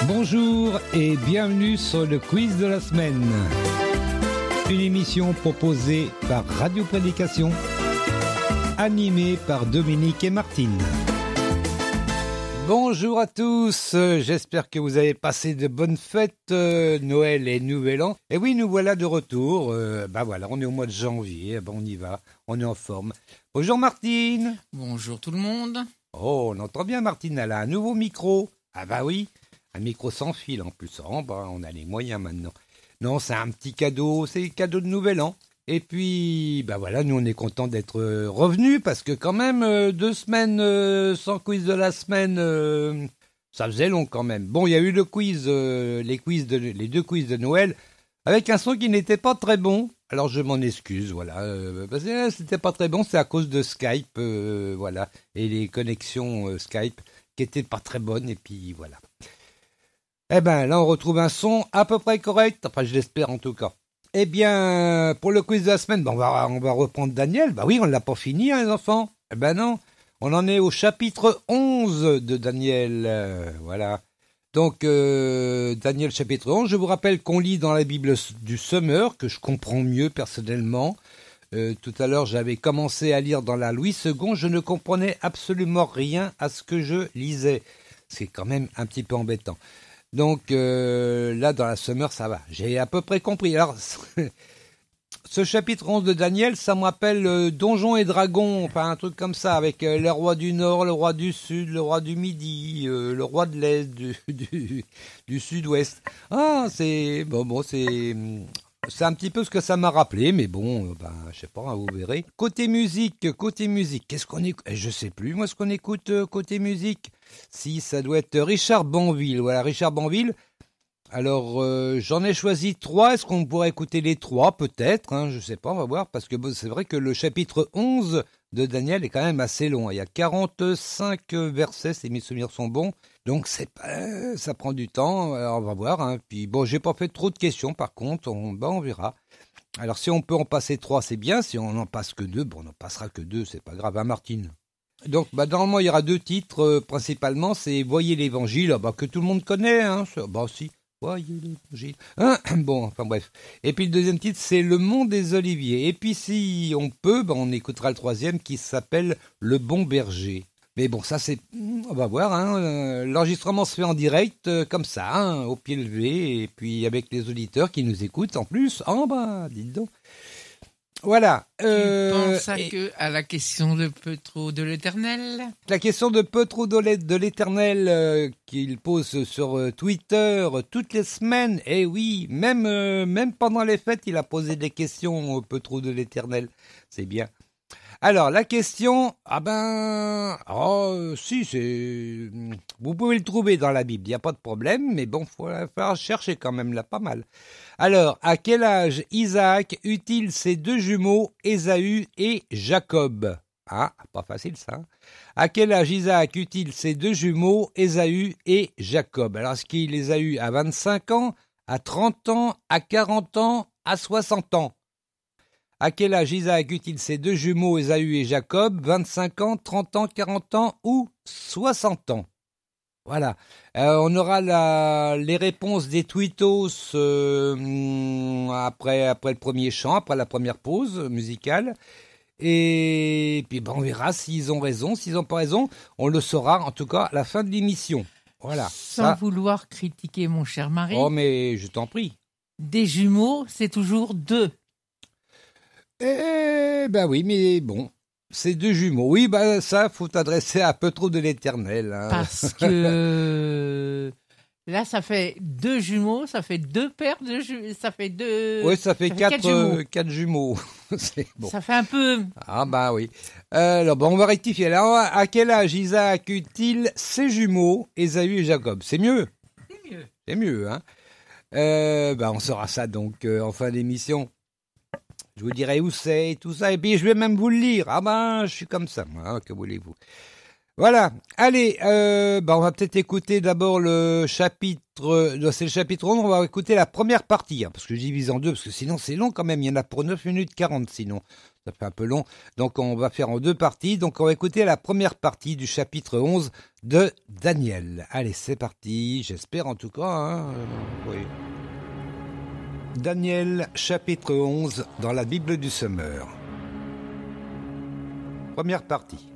Bonjour et bienvenue sur le quiz de la semaine. Une émission proposée par Radio Prédication, animée par Dominique et Martine. Bonjour à tous, j'espère que vous avez passé de bonnes fêtes, Noël et Nouvel An. Et oui, nous voilà de retour, voilà, on est au mois de janvier, on y va, on est en forme. Bonjour Martine. Bonjour tout le monde. Oh, on entend bien Martine, elle a un nouveau micro. Ah bah oui, un micro sans fil en plus, on a les moyens maintenant. Non, c'est un petit cadeau, c'est le cadeau de Nouvel An. Et puis, voilà, nous on est contents d'être revenus parce que quand même, 2 semaines sans quiz de la semaine, ça faisait long quand même. Bon, il y a eu le quiz, les 2 quiz de Noël avec un son qui n'était pas très bon. Alors je m'en excuse, voilà, parce que c'était pas très bon, c'est à cause de Skype, voilà, et les connexions Skype qui étaient pas très bonnes, et puis voilà. Eh ben, là on retrouve un son à peu près correct, enfin je l'espère en tout cas. Eh bien, pour le quiz de la semaine, on va reprendre Daniel. Bah oui, on ne l'a pas fini, les enfants. Eh ben non, on en est au chapitre 11 de Daniel, voilà. Donc, Daniel chapitre 11, je vous rappelle qu'on lit dans la Bible du Summer, que je comprends mieux personnellement. Tout à l'heure, j'avais commencé à lire dans la Louis II, je ne comprenais absolument rien à ce que je lisais. C'est quand même un petit peu embêtant. Donc là, dans la Summer, ça va. J'ai à peu près compris. Alors, ce chapitre 11 de Daniel, ça me rappelle Donjons et Dragons, enfin un truc comme ça, avec le roi du Nord, le roi du Sud, le roi du Midi, le roi de l'Est, du Sud-Ouest. Ah, c'est c'est un petit peu ce que ça m'a rappelé, mais bon, je sais pas, vous verrez. Côté musique, qu'est-ce qu'on écoute? Je sais plus, moi, ce qu'on écoute côté musique. Si, ça doit être Richard Banville. Voilà, Richard Banville. Alors, j'en ai choisi 3. Est-ce qu'on pourrait écouter les 3? Peut-être, je sais pas, on va voir. Parce que c'est vrai que le chapitre 11 de Daniel est quand même assez long. Il y a 45 versets, si mes souvenirs sont bons. Donc, ça prend du temps. Alors, on va voir. Puis, bon, j'ai pas fait trop de questions, par contre. On verra. Alors, si on peut en passer 3, c'est bien. Si on n'en passe que 2, on n'en passera que 2. C'est pas grave, Martine? Donc, normalement, il y aura 2 titres, principalement. C'est « Voyez l'Évangile », que tout le monde connaît, si. Voyez l'Évangile. Bon, enfin bref. Et puis le deuxième titre, c'est Le Mont des Oliviers. Et puis si on peut, on écoutera le troisième qui s'appelle Le Bon Berger. Mais bon, ça c'est... On va voir, l'enregistrement se fait en direct, comme ça, au pied levé, et puis avec les auditeurs qui nous écoutent en plus. Dites donc. Voilà. Tu penses à la question de Petro de l'Éternel? La question de Petro de l'Éternel qu'il pose sur Twitter toutes les semaines. Eh oui, même pendant les fêtes, il a posé des questions au Petro de l'Éternel. C'est bien. Alors, la question, si, vous pouvez le trouver dans la Bible, il n'y a pas de problème, mais bon, il faut falloir chercher quand même là, pas mal. Alors, à quel âge Isaac eut-il ses 2 jumeaux, Ésaü et Jacob? Pas facile ça. À quel âge Isaac eut-il ses 2 jumeaux, Ésaü et Jacob? Alors, est-ce qu'il les a eus à 25 ans, à 30 ans, à 40 ans, à 60 ans? À quel âge Isaac eut-il ses 2 jumeaux, Ésaü et Jacob? 25 ans, 30 ans, 40 ans ou 60 ans? Voilà. On aura les réponses des tweetos après le premier chant, après la première pause musicale. Et puis on verra s'ils ont raison, s'ils n'ont pas raison. On le saura en tout cas à la fin de l'émission. Voilà. Sans vouloir critiquer mon cher mari. Oh mais je t'en prie. Des jumeaux, c'est toujours 2. Oui, mais bon, c'est 2 jumeaux. Oui, ça, faut t'adresser à Petro de l'Éternel. Parce que là, ça fait 2 jumeaux, ça fait 2 paires de jumeaux, ça fait 2... Oui, ça fait 4 jumeaux. C'est bon. Ça fait un peu... Oui. Alors, on va rectifier. Alors, à quel âge Isaac eut-il ses jumeaux, Ésaü et Jacob? C'est mieux. C'est mieux, on saura ça donc en fin d'émission. Je vous dirai où c'est et tout ça. Et puis, je vais même vous le lire. Je suis comme ça, moi. Que voulez-vous? Voilà. Allez, on va peut-être écouter d'abord le chapitre. C'est le chapitre 11. On va écouter la première partie, parce que je divise en deux, parce que sinon c'est long quand même. Il y en a pour 9 minutes 40 sinon. Ça fait un peu long. Donc on va faire en deux parties. Donc on va écouter la première partie du chapitre 11 de Daniel. Allez, c'est parti. J'espère en tout cas. Hein, oui. Daniel, chapitre 11, dans la Bible du Semeur. Première partie.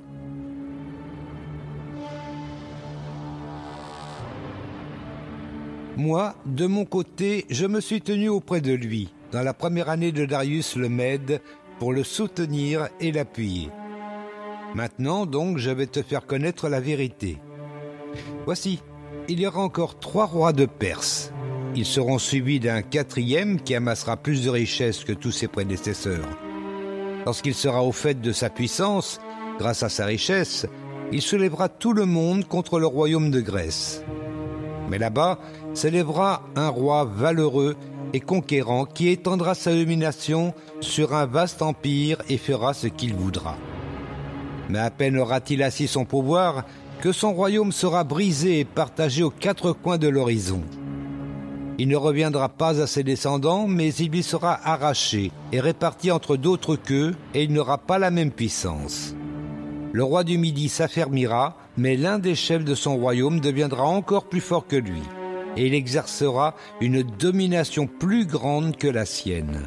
Moi, de mon côté, je me suis tenu auprès de lui, dans la première année de Darius le Mède, pour le soutenir et l'appuyer. Maintenant, donc, je vais te faire connaître la vérité. Voici, il y aura encore 3 rois de Perse. Ils seront suivis d'un 4e qui amassera plus de richesses que tous ses prédécesseurs. Lorsqu'il sera au fait de sa puissance, grâce à sa richesse, il soulèvera tout le monde contre le royaume de Grèce. Mais là-bas s'élèvera un roi valeureux et conquérant qui étendra sa domination sur un vaste empire et fera ce qu'il voudra. Mais à peine aura-t-il assis son pouvoir que son royaume sera brisé et partagé aux 4 coins de l'horizon. Il ne reviendra pas à ses descendants, mais il lui sera arraché et réparti entre d'autres qu'eux, et il n'aura pas la même puissance. Le roi du Midi s'affermira, mais l'un des chefs de son royaume deviendra encore plus fort que lui, et il exercera une domination plus grande que la sienne.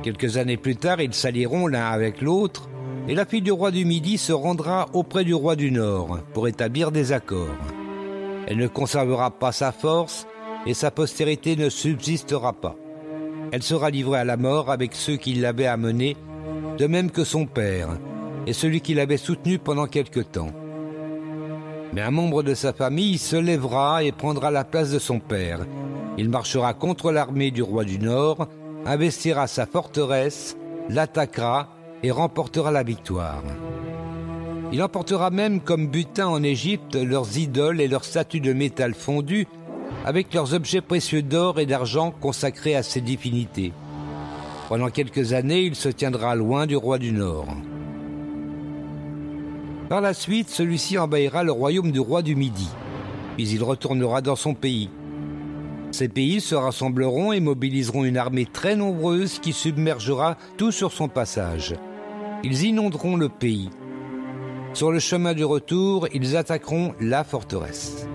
Quelques années plus tard, ils s'allieront l'un avec l'autre, et la fille du roi du Midi se rendra auprès du roi du Nord pour établir des accords. Elle ne conservera pas sa force, et sa postérité ne subsistera pas. Elle sera livrée à la mort avec ceux qui l'avaient amenée, de même que son père, et celui qui l'avait soutenu pendant quelque temps. Mais un membre de sa famille se lèvera et prendra la place de son père. Il marchera contre l'armée du roi du Nord, investira sa forteresse, l'attaquera et remportera la victoire. Il emportera même comme butin en Égypte leurs idoles et leurs statues de métal fondu, avec leurs objets précieux d'or et d'argent consacrés à ses divinités. Pendant quelques années, il se tiendra loin du roi du Nord. Par la suite, celui-ci envahira le royaume du roi du Midi, puis il retournera dans son pays. Ces pays se rassembleront et mobiliseront une armée très nombreuse qui submergera tout sur son passage. Ils inonderont le pays. Sur le chemin du retour, ils attaqueront la forteresse.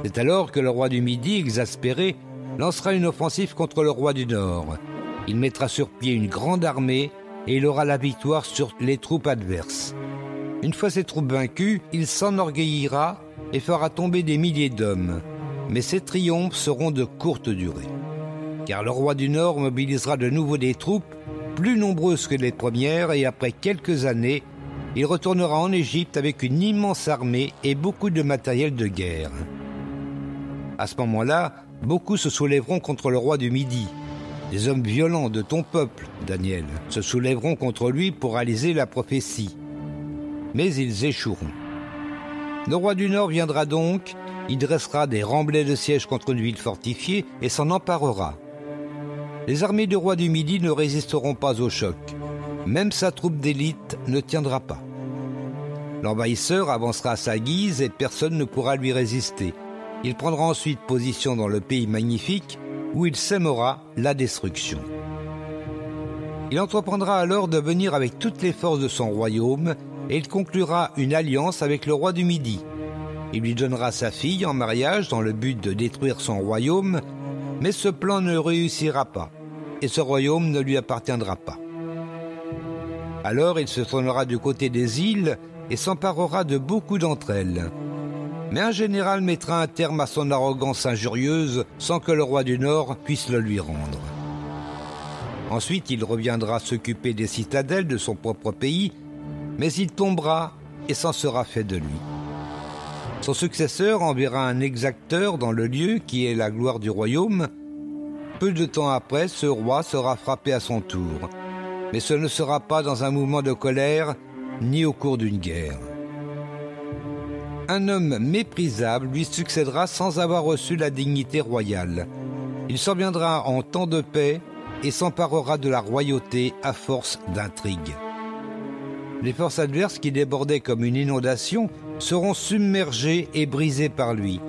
C'est alors que le roi du Midi, exaspéré, lancera une offensive contre le roi du Nord. Il mettra sur pied une grande armée et il aura la victoire sur les troupes adverses. Une fois ses troupes vaincues, il s'enorgueillira et fera tomber des milliers d'hommes. Mais ces triomphes seront de courte durée. Car le roi du Nord mobilisera de nouveau des troupes plus nombreuses que les premières et après quelques années, il retournera en Égypte avec une immense armée et beaucoup de matériel de guerre. À ce moment-là, beaucoup se soulèveront contre le roi du Midi. Des hommes violents de ton peuple, Daniel, se soulèveront contre lui pour réaliser la prophétie. Mais ils échoueront. Le roi du Nord viendra donc, il dressera des remblais de siège contre une ville fortifiée et s'en emparera. Les armées du roi du Midi ne résisteront pas au choc. Même sa troupe d'élite ne tiendra pas. L'envahisseur avancera à sa guise et personne ne pourra lui résister. Il prendra ensuite position dans le pays magnifique où il sèmera la destruction. Il entreprendra alors de venir avec toutes les forces de son royaume et il conclura une alliance avec le roi du Midi. Il lui donnera sa fille en mariage dans le but de détruire son royaume, mais ce plan ne réussira pas et ce royaume ne lui appartiendra pas. Alors il se tournera du côté des îles et s'emparera de beaucoup d'entre elles. Mais un général mettra un terme à son arrogance injurieuse sans que le roi du Nord puisse le lui rendre. Ensuite, il reviendra s'occuper des citadelles de son propre pays, mais il tombera et s'en sera fait de lui. Son successeur enverra un exacteur dans le lieu qui est la gloire du royaume. Peu de temps après, ce roi sera frappé à son tour, mais ce ne sera pas dans un mouvement de colère ni au cours d'une guerre. Un homme méprisable lui succédera sans avoir reçu la dignité royale. Il s'en viendra en temps de paix et s'emparera de la royauté à force d'intrigues. Les forces adverses qui débordaient comme une inondation seront submergées et brisées par lui.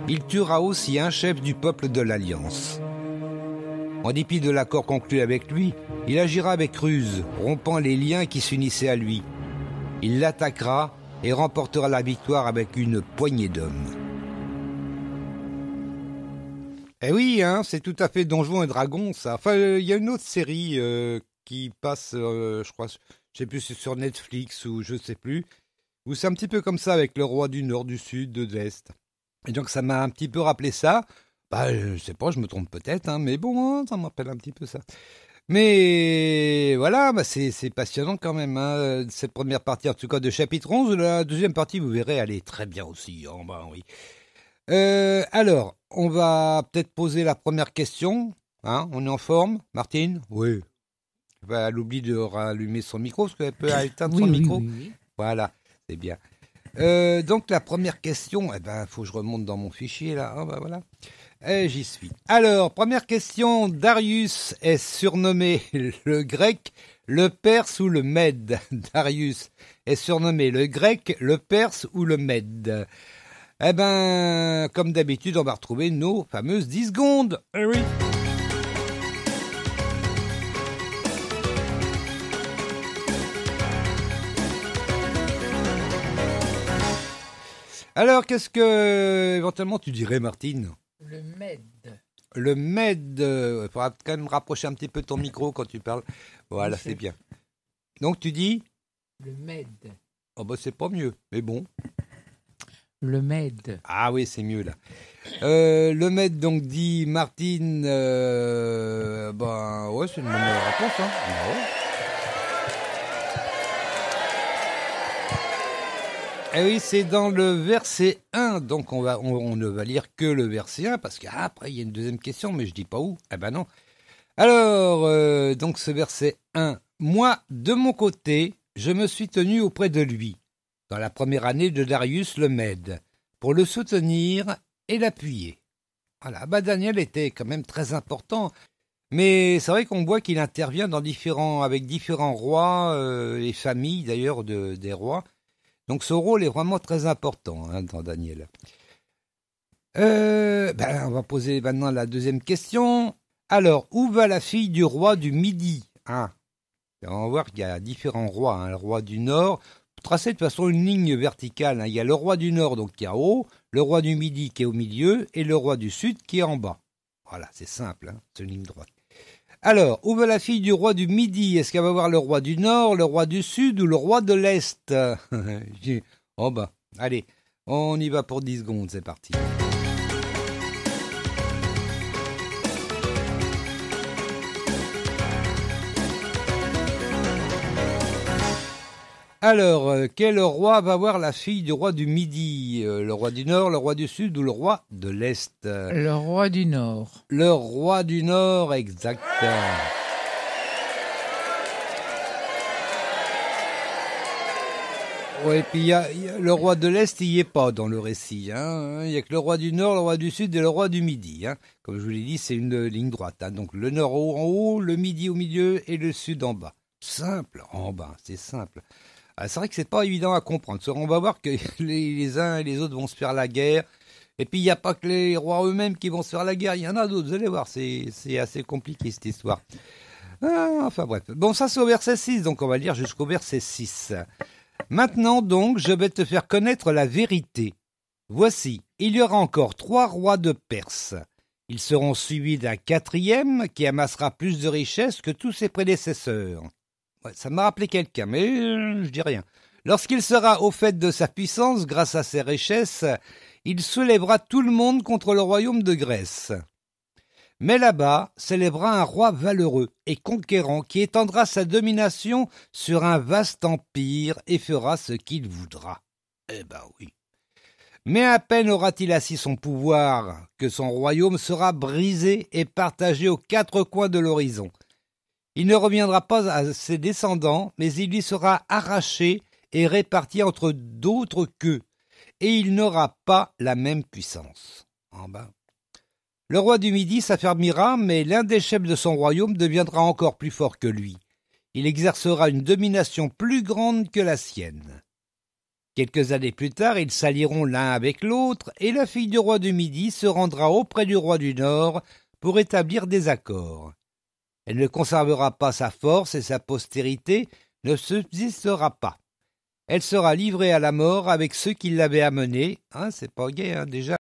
Il tuera aussi un chef du peuple de l'Alliance. En dépit de l'accord conclu avec lui, il agira avec ruse, rompant les liens qui s'unissaient à lui. Il l'attaquera et remportera la victoire avec une poignée d'hommes. Eh oui, hein, c'est tout à fait Donjons et Dragons, ça. Enfin, il y a une autre série qui passe, je crois, je sais plus, c'est sur Netflix ou je sais plus, où c'est un petit peu comme ça avec le roi du Nord, du Sud, de l'Est. Et donc ça m'a un petit peu rappelé ça. Bah, je sais pas, je me trompe peut-être, hein, mais bon, hein, ça me rappelle un petit peu ça. Mais voilà, bah c'est passionnant quand même, hein, cette première partie, en tout cas de chapitre 11. La deuxième partie, vous verrez, elle est très bien aussi. Oh, bah, oui. Alors, on va peut-être poser la première question. Hein, on est en forme, Martine? Oui. Bah, elle oublie de rallumer son micro, parce qu'elle peut éteindre son micro. Oui. Voilà, c'est bien. Donc la première question, faut que je remonte dans mon fichier là. Oh, bah, voilà. J'y suis. Alors, première question, Darius est surnommé le grec, le perse ou le mède? Darius est surnommé le grec, le perse ou le mède? Comme d'habitude, on va retrouver nos fameuses 10 secondes. Oui. Alors, qu'est-ce que, éventuellement, tu dirais, Martine? Le Med. Le Med. Il faudra quand même rapprocher un petit peu ton micro quand tu parles. Voilà, c'est bien. Donc, tu dis? Le Med. Oh, bah, c'est pas mieux, mais bon. Le Med. Ah oui, c'est mieux, là. Le Med, donc, dit Martine. Ouais, c'est une bonne réponse, hein. Ouais. Eh oui, c'est dans le verset 1, donc on ne va lire que le verset 1, parce qu'après il y a une deuxième question, mais je dis pas où. Eh ben non. Alors, donc ce verset 1, moi, de mon côté, je me suis tenu auprès de lui, dans la première année de Darius le Mède, pour le soutenir et l'appuyer. Voilà, Daniel était quand même très important, mais c'est vrai qu'on voit qu'il intervient avec différents rois, et familles d'ailleurs des rois. Donc ce rôle est vraiment très important, hein, dans Daniel. On va poser maintenant la deuxième question. Alors, où va la fille du roi du Midi? On va voir qu'il y a différents rois. Hein. Le roi du Nord, tracé de façon une ligne verticale. Hein. Il y a le roi du Nord donc qui est en haut, le roi du Midi qui est au milieu et le roi du Sud qui est en bas. Voilà, c'est simple, hein, c'est une ligne droite. Alors, où va la fille du roi du Midi? Est-ce qu'elle va voir le roi du Nord, le roi du Sud ou le roi de l'Est? Oh bah, allez, on y va pour 10 secondes, c'est parti. Alors, quel roi va voir la fille du roi du Midi? Le roi du Nord, le roi du Sud ou le roi de l'Est? Le roi du Nord. Le roi du Nord, exact. Ouais, puis le roi de l'Est, il n'y est pas dans le récit. Hein. Il n'y a que le roi du Nord, le roi du Sud et le roi du Midi. Hein. Comme je vous l'ai dit, c'est une ligne droite. Hein. Donc le Nord en haut, le Midi au milieu et le Sud en bas. Simple, en bas, c'est simple. C'est vrai que c'est pas évident à comprendre. On va voir que les uns et les autres vont se faire la guerre. Et puis il n'y a pas que les rois eux-mêmes qui vont se faire la guerre. Il y en a d'autres, vous allez voir. C'est assez compliqué cette histoire. Enfin bref. Bon, ça c'est au verset 6, donc on va lire jusqu'au verset 6. Maintenant donc, je vais te faire connaître la vérité. Voici, il y aura encore 3 rois de Perse. Ils seront suivis d'un 4e qui amassera plus de richesses que tous ses prédécesseurs. Ouais, ça m'a rappelé quelqu'un, mais je dis rien. Lorsqu'il sera au fait de sa puissance, grâce à ses richesses, il soulèvera tout le monde contre le royaume de Grèce. Mais là-bas s'élèvera un roi valeureux et conquérant qui étendra sa domination sur un vaste empire et fera ce qu'il voudra. Eh ben oui. Mais à peine aura-t-il assis son pouvoir que son royaume sera brisé et partagé aux 4 coins de l'horizon. Il ne reviendra pas à ses descendants, mais il lui sera arraché et réparti entre d'autres qu'eux, et il n'aura pas la même puissance. Le roi du Midi s'affermira, mais l'un des chefs de son royaume deviendra encore plus fort que lui. il exercera une domination plus grande que la sienne. Quelques années plus tard, ils s'allieront l'un avec l'autre, et la fille du roi du Midi se rendra auprès du roi du Nord pour établir des accords. Elle ne conservera pas sa force et sa postérité ne subsistera pas. Elle sera livrée à la mort avec ceux qui l'avaient amenée. C'est pas gai, déjà.